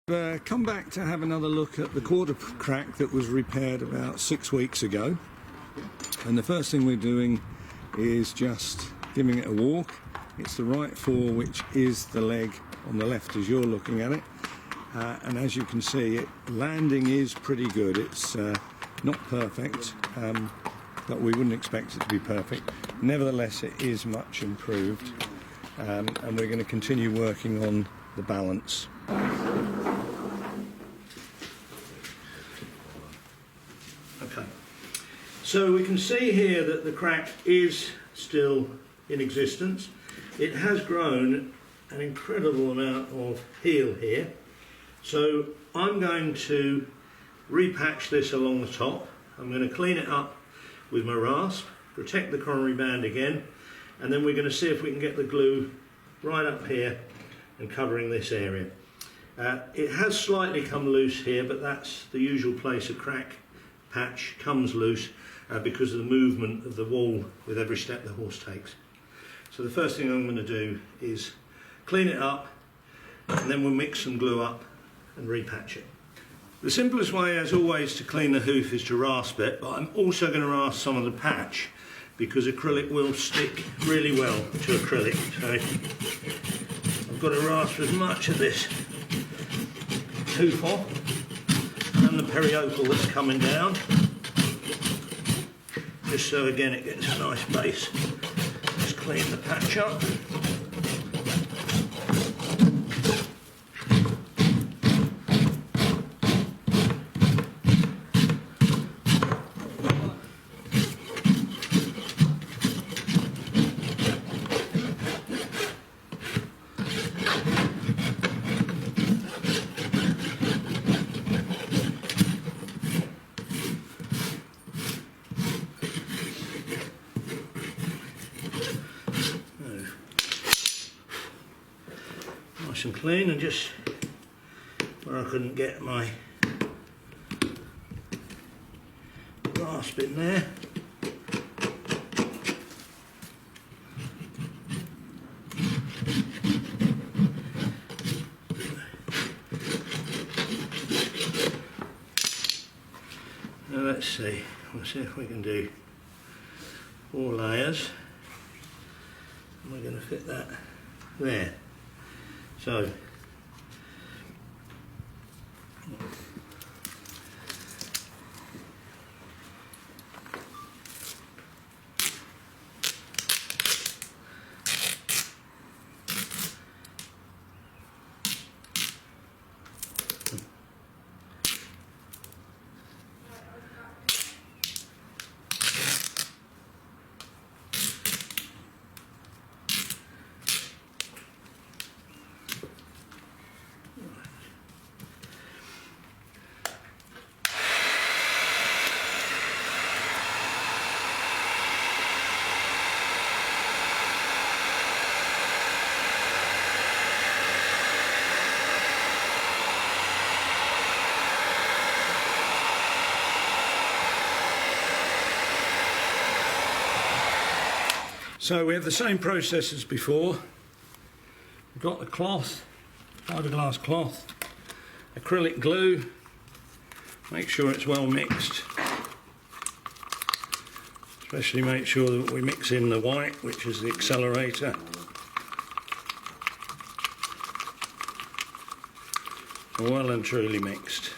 Come back to have another look at the quarter crack that was repaired about 6 weeks ago, and the first thing we're doing is just giving it a walk. It's the right fore, which is the leg on the left as you're looking at it, and as you can see, landing is pretty good. It's not perfect, but we wouldn't expect it to be perfect. Nevertheless, it is much improved, and we're going to continue working on the balance. Okay, so we can see here that the crack is still in existence. It has grown an incredible amount of heel here, so I'm going to repatch this along the top. I'm going to clean it up with my rasp, protect the coronary band again, and then we're going to see if we can get the glue right up here and covering this area. It has slightly come loose here, but that's the usual place a crack patch comes loose because of the movement of the wall with every step the horse takes. So the first thing I'm going to do is clean it up, and then we'll mix some glue up and repatch it. The simplest way, as always, to clean the hoof is to rasp it, but I'm also going to rasp some of the patch because acrylic will stick really well to acrylic. So I've got to rasp as much of this hoof off and the periocle that's coming down, just so again it gets a nice base. Let's clean the patch up. Nice and clean, and just where I couldn't get my rasp in there. Now let's see, we'll see if we can do 4 layers. And we're going to fit that there. So we have the same process as before. We've got the cloth, fiberglass cloth, acrylic glue, make sure it's well mixed, especially make sure that we mix in the white, which is the accelerator. Well and truly mixed.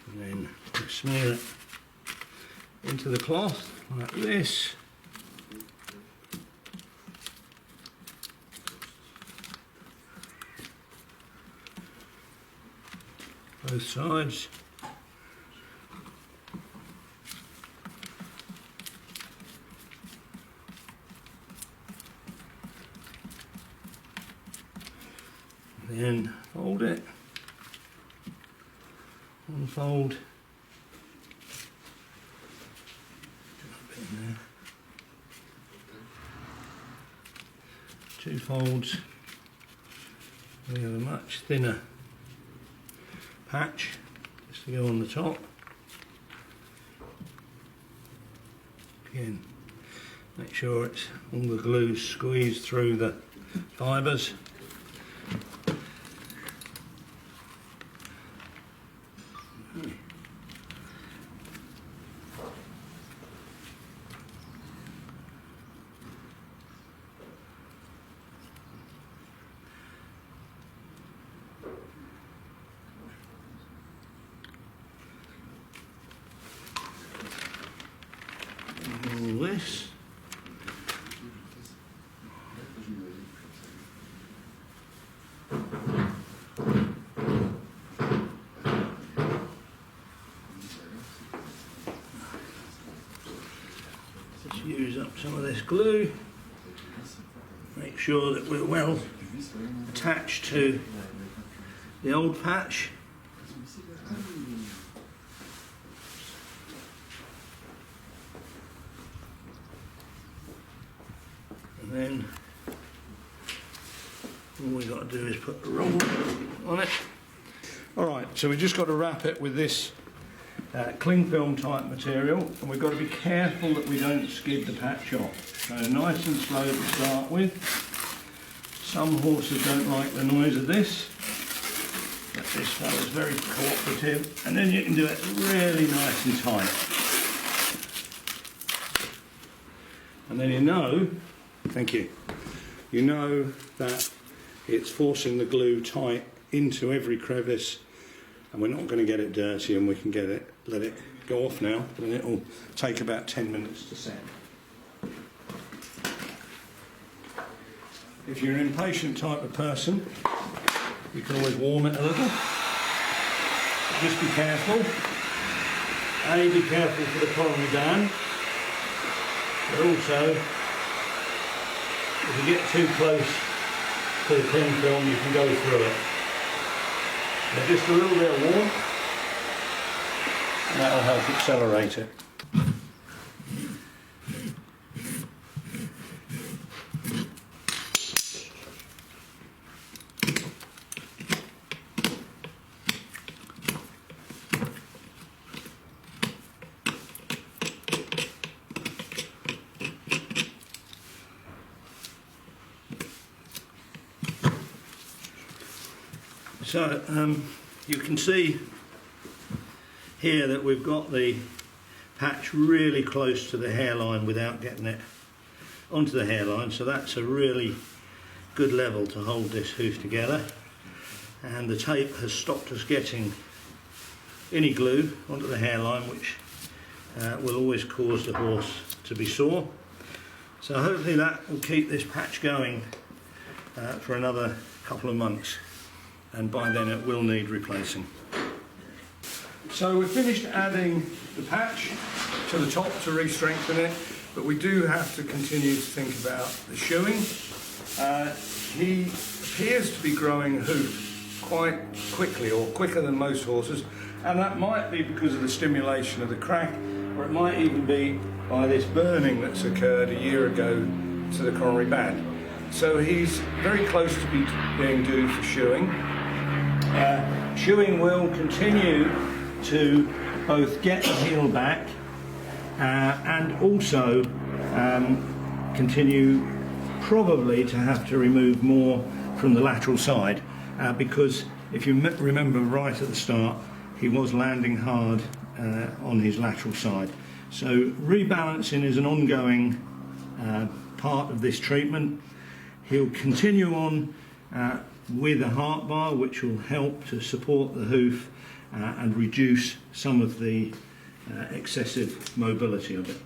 And then we smear it into the cloth like this. Both sides. Then fold it, unfold, a bit in there. 2 folds. We have a much thinner patch just to go on the top. Again, make sure it's all the glue squeezed through the fibres. up some of this glue, make sure that we're well attached to the old patch. And then all we've got to do is put a roll on it. Alright, so we've just got to wrap it with this cling film type material, and we've got to be careful that we don't skid the patch off. So nice and slow to start with. Some horses don't like the noise of this, but this fella's very cooperative, and then you can do it really nice and tight. And then you know, thank you, you know that it's forcing the glue tight into every crevice, and we're not going to get it dirty, and we can let it go off now, and it'll take about 10 minutes to set. If you're an impatient type of person, you can always warm it a little. Just be careful. Be careful for the coronary dam, but also if you get too close to the cling film, you can go through it. But just a little bit of warmth, and that'll help accelerate it. So you can see here that we've got the patch really close to the hairline without getting it onto the hairline, so that's a really good level to hold this hoof together, and the tape has stopped us getting any glue onto the hairline, which will always cause the horse to be sore. So hopefully that will keep this patch going for another couple of months, and by then it will need replacing. So we've finished adding the patch to the top to re-strengthen it, but we do have to continue to think about the shoeing. He appears to be growing hoof quite quickly, or quicker than most horses, and that might be because of the stimulation of the crack, or it might even be by this burning that's occurred a year ago to the coronary band. So he's very close to being due for shoeing. Shoeing will continue to both get the heel back and also continue probably to have to remove more from the lateral side, because if you remember right at the start, he was landing hard on his lateral side. So rebalancing is an ongoing part of this treatment. He'll continue on with a heart bar, which will help to support the hoof and reduce some of the excessive mobility of it.